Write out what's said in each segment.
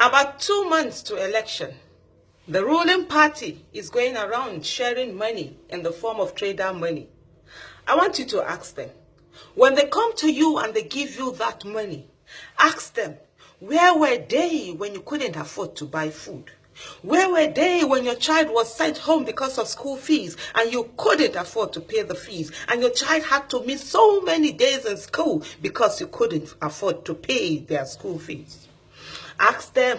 About 2 months to election, the ruling party is going around sharing money in the form of trader money. I want you to ask them, when they come to you and they give you that money, ask them, where were they when you couldn't afford to buy food? Where were they when your child was sent home because of school fees and you couldn't afford to pay the fees, and your child had to miss so many days in school because you couldn't afford to pay their school fees? Ask them,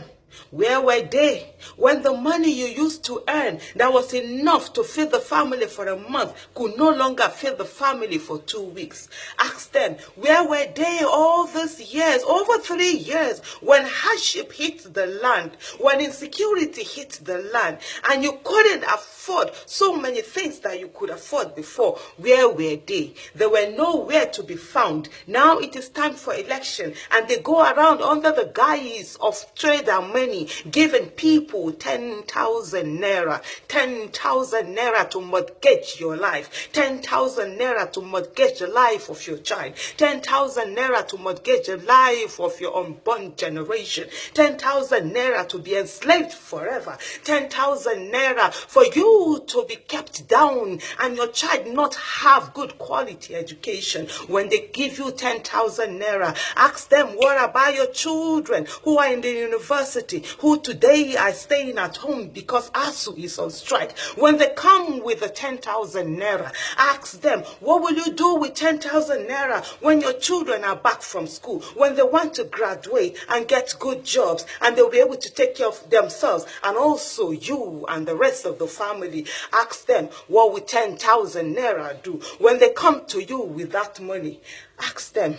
where were they when the money you used to earn that was enough to feed the family for a month could no longer feed the family for 2 weeks? Ask them, where were they all these years, over 3 years, when hardship hit the land, when insecurity hit the land, and you couldn't afford so many things that you could afford before? Where were they? They were nowhere to be found. Now it is time for election, and they go around under the guise of trade and money, giving people 10,000 naira, 10,000 naira to mortgage your life, 10,000 naira to mortgage the life of your child, 10,000 naira to mortgage the life of your unborn generation, 10,000 naira to be enslaved forever, 10,000 naira for you to be kept down and your child not have good quality education. When they give you 10,000 naira, ask them, what about your children who are in the university, who today are staying at home because ASU is on strike? When they come with the 10,000 naira, ask them, what will you do with 10,000 naira when your children are back from school, when they want to graduate and get good jobs, and they'll be able to take care of themselves and also you and the rest of the family? Ask them, what will 10,000 naira do when they come to you with that money? Ask them.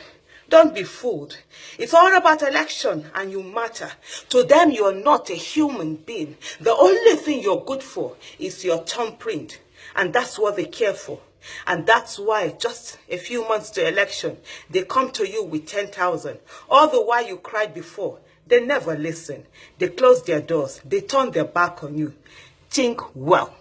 Don't be fooled. It's all about election and you matter. To them, you're not a human being. The only thing you're good for is your thumbprint. And that's what they care for. And that's why just a few months to election, they come to you with 10,000. All the while you cried before, they never listen. They close their doors. They turn their back on you. Think well.